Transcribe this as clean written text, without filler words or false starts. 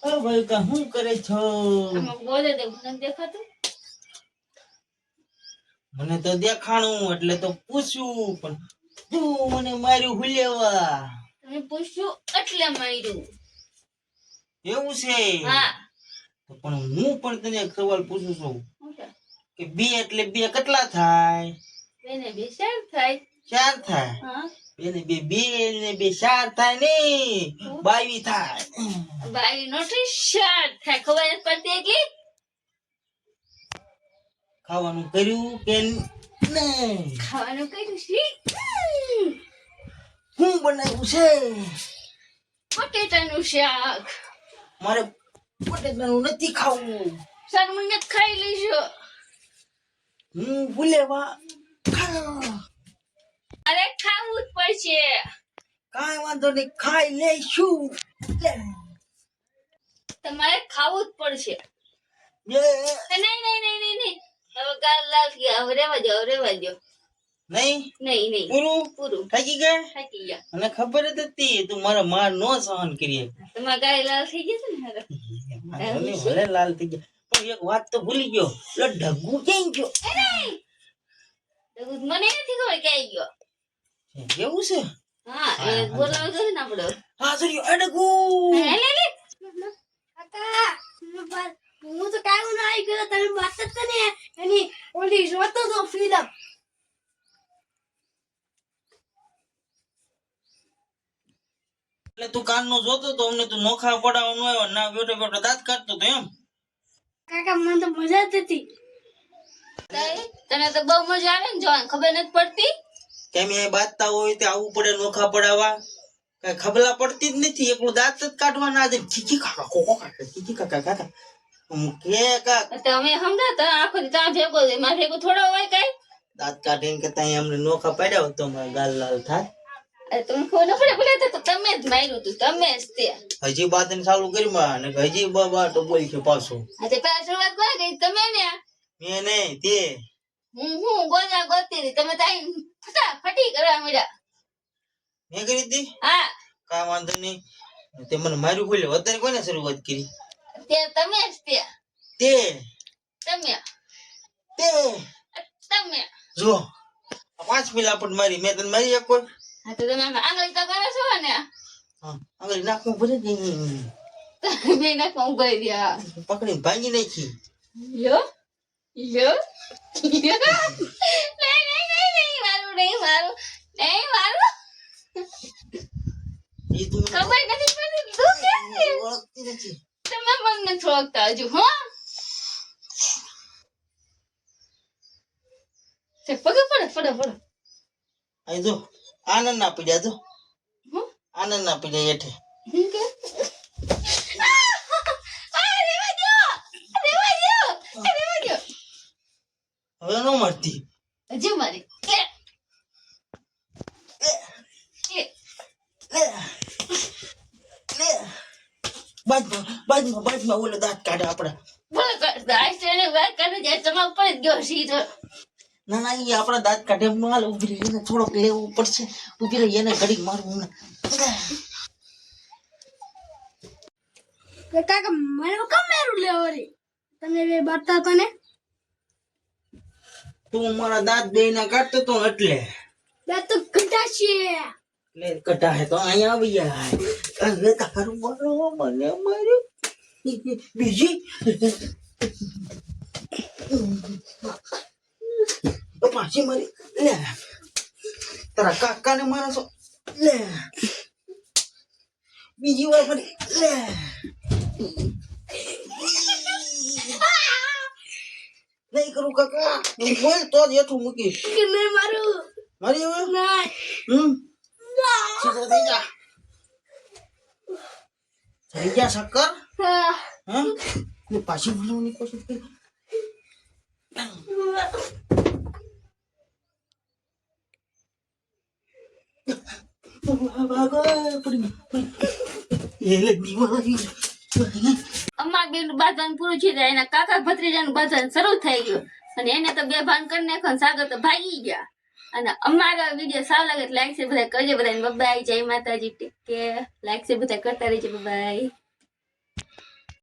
ઓ ભાઈ કા શું કરે છો? આમાં બોલે દે મને દેખાતું મને તો દેખાણું એટલે તો પૂછ્યું પણ તું મને માર્યું હુલેવા. તમે પૂછ્યું એટલે માર્યું એવું છે? હા તો પણ હું પણ તને એક સવાલ પૂછું છું શું છે? કે બે એટલે બે કેટલા થાય? બે ને બે ચાર થાય. ચાર થાય? હા બે ને બે ચાર થાય ને 22 થાય. 22 નો 4 થાય. ખબર નથી પડતી કે ખાવાનું કર્યું કે નહીં? ખાવાનું કર્યું છે. શું બનાવ્યું છે? બટેટાનું શાક. મારે બટેટાનું નથી ખાવું. સરમુંડ ખાઈ લેજો. હું ભૂલેવા અરે ખાવું જ પડશે. કાંઈ વાંધો નહીં, ખાઈ લેશું. તમારે ખાવું જ પડશે. નહીં નહીં હવે ગાલ લાલ ગયા. હવે રેવા દો નહીં પૂરું થાકી ગયા? થાકી ગયા. મને ખબર જ હતી તું મારા માર નો સહન કરી શકે. તમારા ગાય લાલ થઈ ગયા છે ને હવે ભલે લાલ થઈ ગયા પણ એક વાત તો ભૂલી ગયો. લો ઢગુ ક્યાં ગયો? મને નથી ખબર ક્યાં ગયો. એવું છે? હા એ બોલાવ જોઈએ ને આપણે. હા સરી અડગુ લે કાકા હું તો કાંઈ ના આવી ગયો. તમે વાત જ ને એની ઓલી જોતો તો ફિલ્મ. એટલે તું કાન નો જોતો તો અમને તું નોખા પડાવવાનો આવ્યો ના બેઠો બેઠો દાંત કાઢતો તો એમ. કાકા મને તો મજા જ હતી. તને તો બહુ મજા આવે ને જોવાની. ખબર નથી પડતી કેમ એ બાતતા હોય તે આવવું પડે નોખા પડાવવા? કઈ ખબલા પડતી જ નથી. એકલું દાંત જ કાઢવાના આજે ખીખી કાકા કોકો કાકા ખીખી કાકા કાકા કે કાકા તમે સમજાતા આખો દી ત્યાં ભેગો મારે ભેગો થોડો હોય કઈ. દાંત કાઢીને કે ત્યાં અમને નોખા પાડ્યા હોત તો મારા ગાલ લાલ થાય. અરે તમને ખબર ન પડે બોલે તો તમે જ માર્યું તું. તમે જ તે હજી બાત ચાલુ કરી માં ને હજી બાબા તો બોલ છે પાછો. આજે પેલા શરૂઆત કોને કરી? તમે ને મેં નહીં તે હું ગોજા ગોતી હતી. તમે ત્યાં ફટાફટી કરવા મળ્યા. મેં કરી હતી. હા કાંઈ વાંધો નહીં. તે મને માર્યું બોલ્યો અત્યારે કોને શરૂઆત કરી? તે તમે જ તે તે તમે તે તમે જો 5 મિલા પણ મારી મેં તને મારી એક કોઈ. હા તો તમે આંગળી તો કરો છો ને. હા આગળ નાખવું ભરી દઈ બે નાખવા ઉભરી દ્યા. પકડીને ભાંગી નાખી. યો નહીં મારું એ તું મને ખબર નથી પડતી તું કેમ છે? ઓળખતી નથી. તમે મને થોડકતા હજુ હો પગે પડે અહીં જો આનંદ ના પીડ્યા જો હું આનંદ ના પીડ્યા હેઠે. કે હવે નો મળતી. હજી મારી બાજમાં ઓલો દાંત કાઢે આપડે. બોલ કરતા આઈસ્ટ્રેને વાત કરે જાય તમારા ઉપર જ ગયો સીધો. ના ના એ આપડા દાંત કાઢે એમ નો હાલ. ઉભી રહી એને થોડોક લેવું પડશે. ઉભી રહી એને ઘડીક મારવું. કાકા મને કમ મેરું લેવો રે. તમે બે બાતા હતા ને તું મારા દાંત બે ના કાઢતો તો એટલે બે તો ઘટા છે. લે કટા હે તો અહીંયા આવી જાય. હવે તારું મારો મને માર્યું બીજી પાછી મારી. લે તારા કાકાને મારા છો. લે બીજી વાર મારી. લે નહીં કરું કાકા. હું બોલ તો જ હેઠું મૂકીશ. કે નહીં મારું મારી હવે નહીં સીધો થઈ જા. થઈ ગયા શક્કર. હા ને પાછી ભણવાની કોશિશ કરી. અમાર બેન બાંધવાનું પૂરું થઈ જાય એના કાકા ભત્રીજાનું બાંધવાનું શરૂ થઈ ગયું અને એને તો બે ભાન કરી નાખ્યો. સાગર તો ભાગી ગયા. અને અમારા વિડીયો સારો લાગે લાઈક છે બધા કરજો. બધા બાય જય માતાજી. Take care. લાઈક છે બધા કરતા રહેજો. બાય.